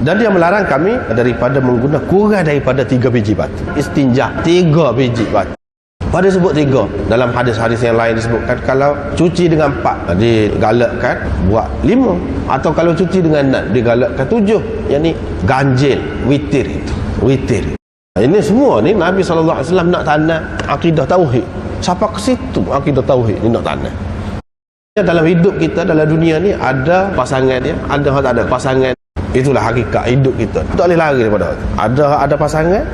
Dan dia melarang kami daripada menggunakan kurang daripada 3 biji batu. Istinja 3 biji batu. Pada sebut 3. Dalam hadis-hadis yang lain disebutkan kalau cuci dengan 4 digalakkan buat 5, atau kalau cuci dengan 6 digalakkan 7. Yang ni ganjil, witir itu. Witir. Ini semua ni Nabi SAW nak tanam akidah tauhid. Siapa ke situ akidah tauhid ni nak tanam. Dalam hidup kita, dalam dunia ni ada pasangan dia, ada tak ada pasangan. Itulah hakikat hidup kita. Tak boleh lari daripada itu. Ada pasangan,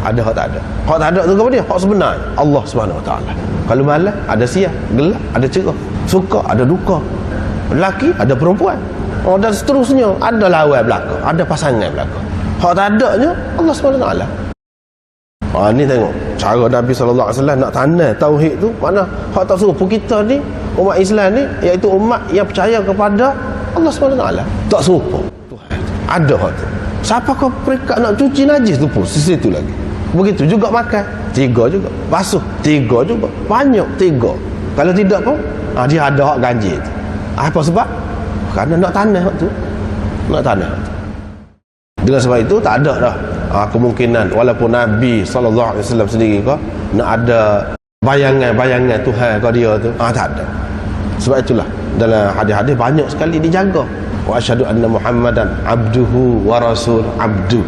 ada hak tak ada. Hak tak ada tu apa dia? Hak sebenar Allah Subhanahu Wa Taala. Kalau malas ada siang, gelap ada cerah, suka ada duka, lelaki ada perempuan, dan seterusnya ada lawan belaka, ada pasangan belaka. Hak tak adanya Allah Subhanahu Wa Taala. Ni tengok cara Nabi sallallahu alaihi wasallam nak tanam tauhid tu. Mana hak tak serupa kita ni, umat Islam ni, iaitu umat yang percaya kepada Allah Subhanahu Wa Taala. Tak serupa. Ada hak tu. Siapa kau peringkat nak cuci najis tu pun situ lagi. Begitu juga makan 3 juga, basuh 3 juga, banyak 3. Kalau tidak pun dia ada hak ganjil tu. Apa sebab? Kerana nak tanam hak tu. Nak tanam hak tu. Dengan sebab itu tak ada dah kemungkinan walaupun Nabi sallallahu alaihi wasallam sendiri kau nak ada bayangan-bayangan Tuhan kau dia tu, tak ada. Sebab itulah dalam hadis-hadis banyak sekali dijaga. Wa asyhadu anna Muhammadan abduhu wa rasul abdu.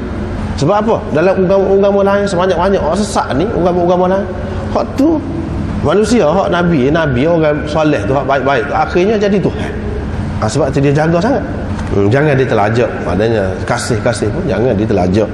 Sebab apa? Dalam agama lain sebanyak-banyak orang sesat ni, agama-agama lain, hak tu manusia, hak nabi orang soleh tu, hak baik-baik tu akhirnya jadi Tuhan. Sebab tu dia jaga sangat. Jangan ditelajak. Maknanya kasih-kasih pun jangan ditelajak.